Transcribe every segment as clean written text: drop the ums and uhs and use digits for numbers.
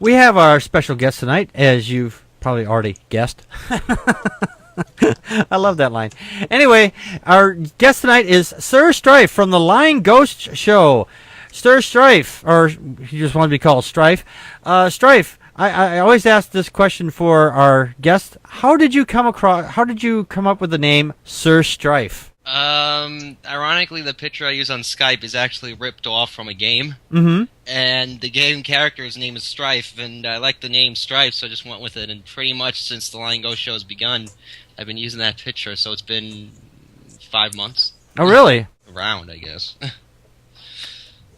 We have our special guest tonight, as you've probably already guessed. I love that line. Anyway, our guest tonight is SirStrife from the Lying Ghost Show. SirStrife, or you just want to be called Strife. Strife, I always ask this question for our guest. How did you come up with the name SirStrife? Ironically, the picture I use on Skype is actually ripped off from a game. Mm-hmm. And the game character's name is Strife, and I like the name Strife, so I just went with it. And pretty much since the Lying Ghost Show has begun, I've been using that picture, so it's been 5 months. Oh, really? Around, I guess.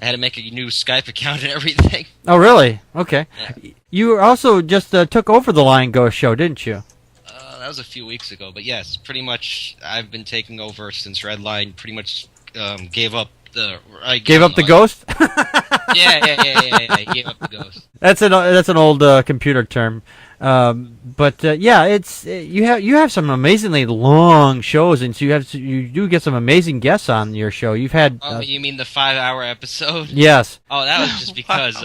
I had to make a new Skype account and everything. Oh, really? Okay. Yeah. You also just took over the Lying Ghost Show, didn't you? That was a few weeks ago, but yes, pretty much I've been taking over since Redline. Pretty much gave up the. Gave up the ghost? Yeah. Gave up the ghost. That's an old computer term, but it's you have some amazingly long shows, and so you do get some amazing guests on your show. You've had. You mean the 5-hour episode? Yes. Oh, that was just because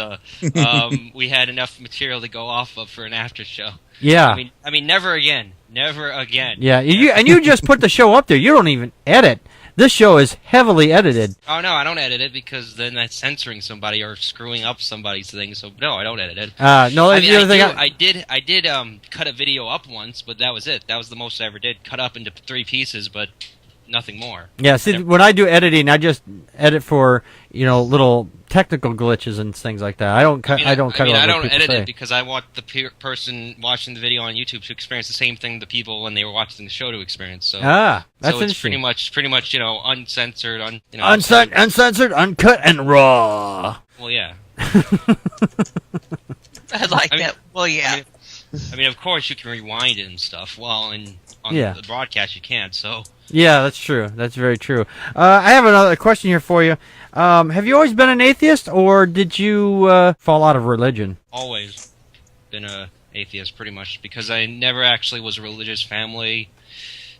we had enough material to go off of for an after show. Yeah. I mean, never again. Never again. Yeah, you just put the show up there. You don't even edit. This show is heavily edited. Oh, no, I don't edit it because then that's censoring somebody or screwing up somebody's thing. So, no, I don't edit it. No, I mean, I did cut a video up once, but that was it. That was the most I ever did. Cut up into 3 pieces, but nothing more. Yeah, see, when I do editing, I just edit for, little technical glitches and things like that. I don't cut. I don't edit it because I want the person watching the video on YouTube to experience the same thing the people when they were watching the show to experience. So, that's so it's interesting. pretty much, uncensored, uncensored, uncut, and raw. Well, yeah. I like that. Well, yeah. I mean, of course you can rewind it and stuff. Well, on the broadcast you can't. So. Yeah, that's true. That's very true. I have another question here for you. Have you always been an atheist, or did you fall out of religion? Always been an atheist, pretty much, because I never actually was a religious family,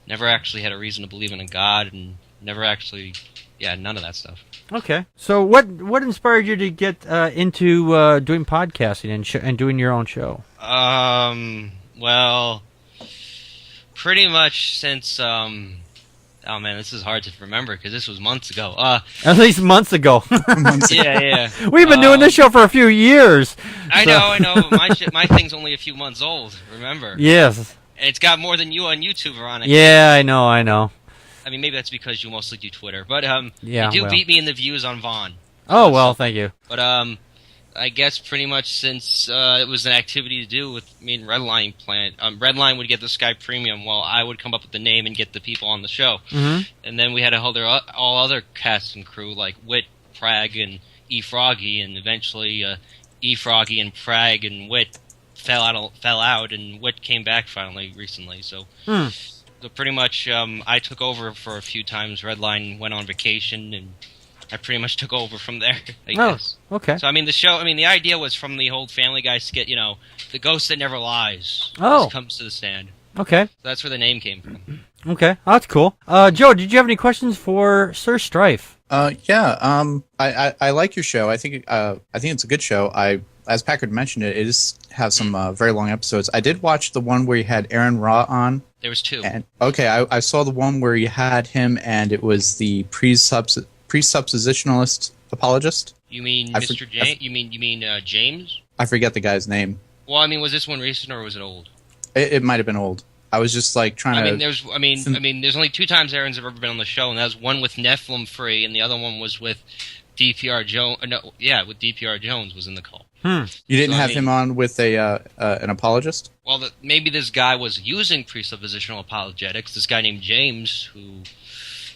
never actually had a reason to believe in a God, and never actually, none of that stuff. Okay. So what inspired you to get into doing podcasting and doing your own show? Well, pretty much since oh man, this is hard to remember because this was months ago. At least months ago. Yeah. We've been doing this show for a few years. I know. But my thing's only a few months old. Remember? Yes. And it's got more than you on YouTube, Veronica. Yeah, I know. I mean, maybe that's because you mostly do Twitter, but you do beat me in the views on Vaughn. Oh well, thank you. But I guess pretty much since it was an activity to do with me and Redline Plant. Redline would get the Skype Premium while I would come up with the name and get the people on the show. Mm-hmm. And then we had all other cast and crew like Wit, Prag, and E. Froggy, and eventually E. Froggy and Prag and Wit fell out, and Wit came back finally recently. So, so pretty much I took over for a few times. Redline went on vacation, and I pretty much took over from there, I guess. Okay. So, the idea was from the old Family Guy skit, the ghost that never lies comes to the stand. Okay. So that's where the name came from. Okay. Oh, that's cool. Joe, did you have any questions for SirStrife? I like your show. I think it's a good show. As Packard mentioned it has some very long episodes. I did watch the one where you had Aaron Ra on. There was 2. And I saw the one where you had him, and it was the presuppositionalist apologist. You mean Mr. James? You mean James? I forget the guy's name. Well, was this one recent or was it old? It might have been old. I was just trying to. There's only 2 times Aaron's ever been on the show, and that was one with Nephilim Free, and the other one was with DPR Jones. With DPR Jones was in the call. You didn't have him on with an apologist? Well, maybe this guy was using presuppositional apologetics. This guy named James who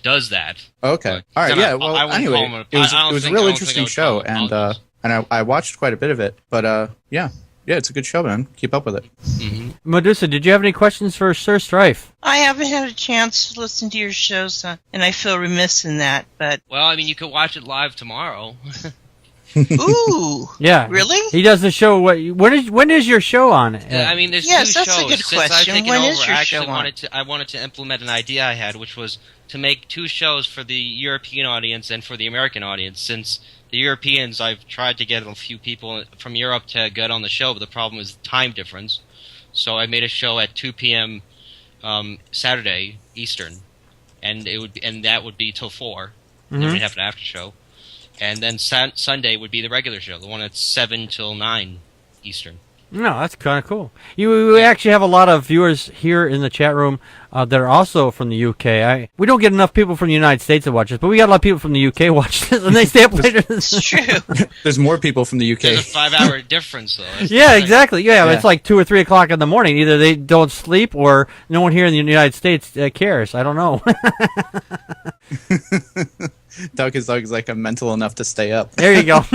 does that. Okay. All right. Yeah. Well, anyway, it was a real interesting show, and I watched quite a bit of it. But yeah, it's a good show, man. Keep up with it. Mm-hmm. Medusa, did you have any questions for SirStrife? I haven't had a chance to listen to your shows, and I feel remiss in that. But well, you could watch it live tomorrow. Ooh. Yeah. Really? He does the show. When is your show on? I mean, there's Yes, two that's a shows. good Since I've question. taken When over, is your I actually show on? wanted to implement an idea I had, which was to make 2 shows for the European audience and for the American audience. Since the Europeans, I've tried to get a few people from Europe to get on the show, but the problem is time difference. So I made a show at 2 p.m. Saturday Eastern, and that would be till 4. And then we'd have an after show, and then Sunday would be the regular show, the one that's 7 till 9 Eastern. No, that's kind of cool. We actually have a lot of viewers here in the chat room that are also from the UK. We don't get enough people from the United States to watch this, but we got a lot of people from the UK watching this, and they stay up later. It's true. There's more people from the UK. There's a 5-hour difference, though. That's Yeah, the thing. exactly. Yeah, it's like 2 or 3 o'clock in the morning. Either they don't sleep, or no one here in the United States cares. I don't know. Doug is like, I'm mental enough to stay up. There you go.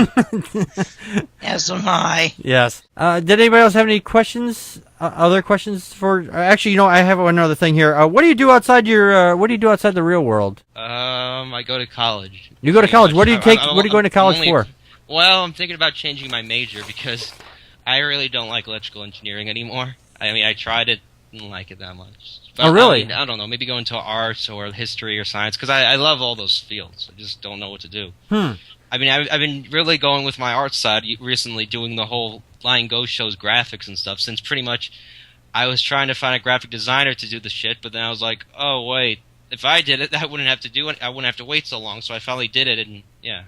As am I. Yes. Did anybody else have any questions? Other questions for? Actually, I have another thing here. What do you do outside What do you do outside the real world? I go to college. You go to college. What do you take? I'm- What are you going to college only- for? Well, I'm thinking about changing my major because I really don't like electrical engineering anymore. I mean, I tried it, didn't like it that much. But, Oh, really? I don't know. Maybe go into arts or history or science because I love all those fields. I just don't know what to do. I mean, I've been really going with my art side recently, doing the whole Lion Ghost show's graphics and stuff. Since pretty much I was trying to find a graphic designer to do the shit, but then I was like, oh wait, if I did it, I wouldn't have to do it. I wouldn't have to wait so long. So I finally did it, and yeah.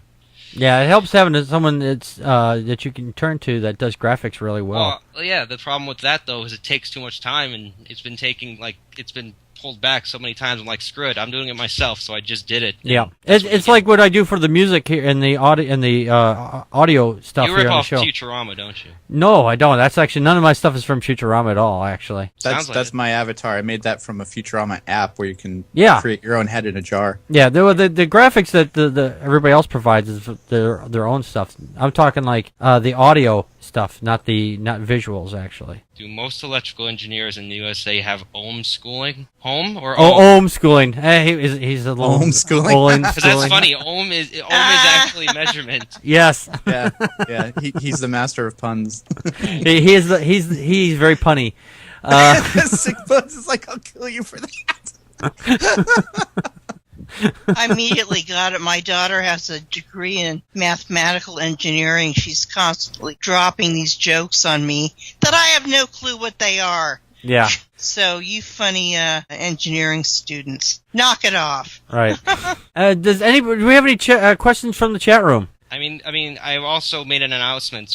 Yeah, it helps having someone that's that you can turn to that does graphics really well. Well, yeah. The problem with that though is it takes too much time, and it's been pulled back so many times. I'm like, screw it, I'm doing it myself. So I just did it. Yeah, it's like what I do for the music here and the audio stuff You here rip on the off show. Futurama, don't you? No, I don't. That's actually none of my stuff is from Futurama at all. Actually, Sounds like That's it. my avatar. I made that from a Futurama app where you can Yeah. create your own head in a jar. yeah. The graphics that the everybody else provides is their own stuff. I'm talking like the audio stuff, not visuals actually. Do most electrical engineers in the USA have ohm schooling? Home or Oh, homeschooling. He's a little Homeschooling? Because that's funny. Ohm is actually measurement. Yes, Yeah, yeah. He's the master of puns. he's very punny. Sick puns. It's like, I'll kill you for that. I immediately got it. My daughter has a degree in mathematical engineering. She's constantly dropping these jokes on me that I have no clue what they are. Yeah, So, you funny engineering students, knock it off. right. Do we have any questions from the chat room? I mean, I've also made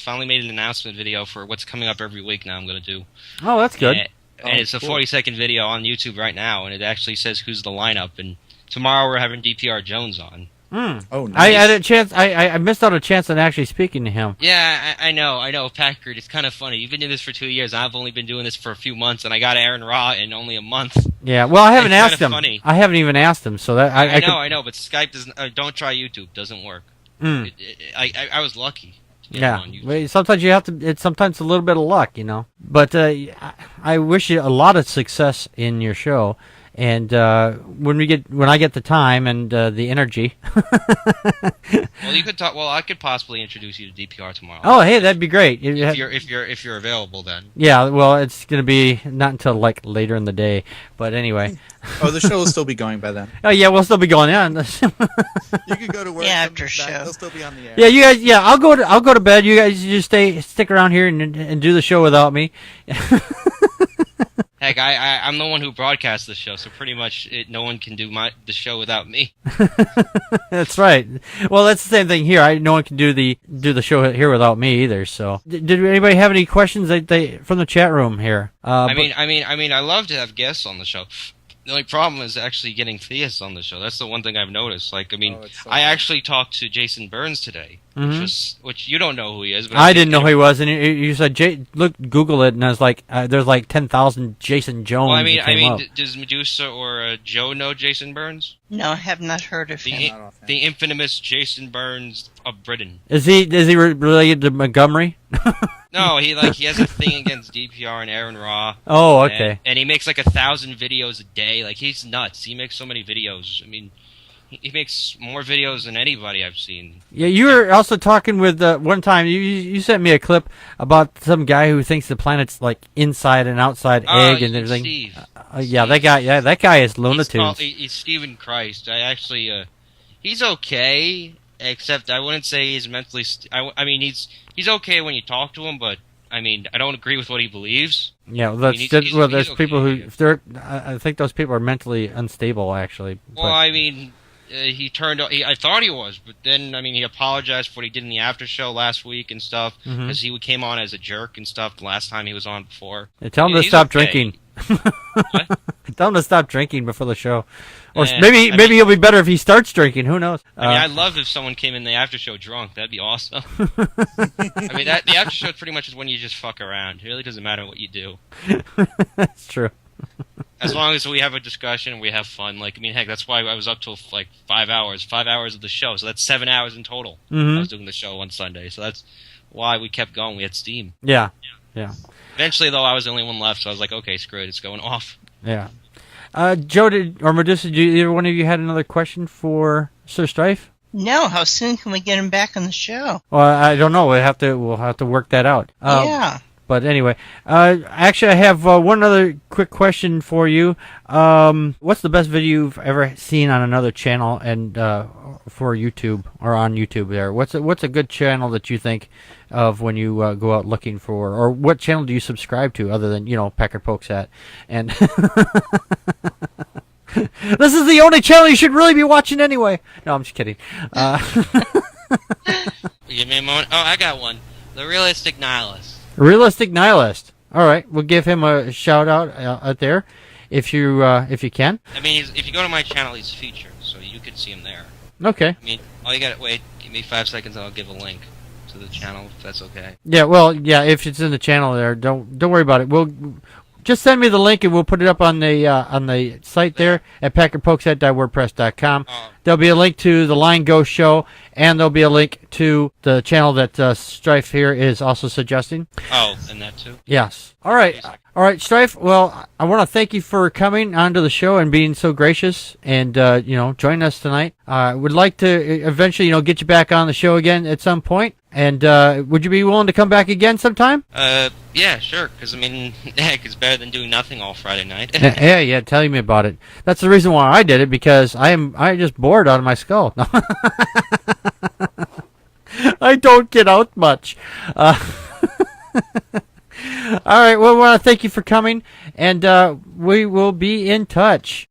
finally made an announcement video for what's coming up every week now I'm going to do. Oh, that's good. And it's a 40-second video on YouTube right now, and it actually says who's the lineup. And tomorrow we're having DPR Jones on. Oh, nice. I had a chance. I missed out a chance on actually speaking to him. Yeah, I know, Packard. It's kind of funny. You've been doing this for 2 years. I've only been doing this for a few months, and I got Aaron Raw in only a month. Yeah, well, I haven't It's asked kinda him. funny. I haven't even asked him, so that I know, but Skype doesn't. Don't try YouTube. Doesn't work. Mm. I was lucky. to get Yeah, on YouTube. well, sometimes you have to. It's sometimes a little bit of luck, But I wish you a lot of success in your show. And when I get the time and the energy. Well, you could talk. Well, I could possibly introduce you to DPR tomorrow. Oh, hey, that'd be great. if you're available, then. Yeah, well, it's gonna be not until like later in the day. But anyway. Oh, the show will still be going by then. Oh yeah, we'll still be going on. You can go to work. Yeah, and after back, show. They'll still be on the air. Yeah, you guys. Yeah, I'll go to bed. You guys just stick around here and do the show without me. Heck, I'm the one who broadcasts the show, so pretty much no one can do the show without me. That's right. Well, that's the same thing here. No one can do the show here without me either. So, did anybody have any questions from the chat room here? I mean, I love to have guests on the show. The only problem is actually getting theists on the show. That's the one thing I've noticed. Like, I mean, it's so I hard. actually talked to Jason Burns today, which you don't know who he is. But I didn't know who he was, and you said Google it, and I was like, there's like 10,000 Jason Jones. Well, that came up. does Medusa or Joe know Jason Burns? No, I have not heard of him. The infamous Jason Burns of Britain. Is he related to Montgomery? No, he has a thing against DPR and Aaron Raw. Oh, okay. And he makes like 1,000 videos a day. Like, he's nuts. He makes so many videos. I mean, he makes more videos than anybody I've seen. Yeah, you were also talking with one time. You sent me a clip about some guy who thinks the planet's like inside and outside egg and everything. Steve. Yeah, that guy. Yeah, that guy is lunatic. He's Stephen Christ. I actually, he's okay, except I wouldn't say he's mentally. I mean, he's okay when you talk to him, but I mean, I don't agree with what he believes. Yeah, well, there's he's people okay. who they're. I think those people are mentally unstable, actually. Well, I mean, I thought he was, but then I mean, he apologized for what he did in the after show last week and stuff, because he came on as a jerk and stuff the last time he was on before. Yeah, tell him to He's stop okay. drinking. What? Tell him to stop drinking before the show, or Yeah, maybe I mean- he'll be better if he starts drinking. Who knows? I mean, I'd love if someone came in the after show drunk. That'd be awesome. I mean, the after show pretty much is when you just fuck around. It really doesn't matter what you do. That's true. As long as we have a discussion and we have fun. Like, I mean, heck, that's why I was up till like 5 hours. 5 hours of the show, so that's 7 hours in total. I was doing the show on Sunday, so that's why we kept going. We had steam. Yeah. Eventually, though, I was the only one left, so I was like, okay, screw it, it's going off. Yeah. Joe, or Medusa, did either one of you had another question for SirStrife? No, how soon can we get him back on the show? Well, I don't know. We'll have to work that out. Yeah. But anyway, actually, I have one other quick question for you. What's the best video you've ever seen on another channel and for YouTube or on YouTube? There, what's a good channel that you think of when you go out looking for, or what channel do you subscribe to other than Packard Pokes at? And this is the only channel you should really be watching anyway. No, I'm just kidding. Give me a moment. Oh, I got one. The Realistic Nihilist. Realistic Nihilist. All right, we'll give him a shout out there, if you can. I mean, if you go to my channel, he's featured, so you could see him there. Okay. I mean, all you gotta wait. Give me 5 seconds, and I'll give a link to the channel if that's okay. Yeah. Well, yeah. If it's in the channel there, don't worry about it. We'll just send me the link and we'll put it up on the site there at packardpokesat.wordpress.com. There'll be a link to the Line Ghost show, and there'll be a link to the channel that Strife here is also suggesting. Oh, and that too? Yes. All right, Strife. Well, I want to thank you for coming onto the show and being so gracious and joining us tonight. I would like to eventually get you back on the show again at some point. And would you be willing to come back again sometime? Yeah, sure. Because I mean, heck, it's better than doing nothing all Friday night. Yeah. Tell me about it. That's the reason why I did it, because I just bored out of my skull. No. I don't get out much. All right. Well, I want to thank you for coming, and we will be in touch.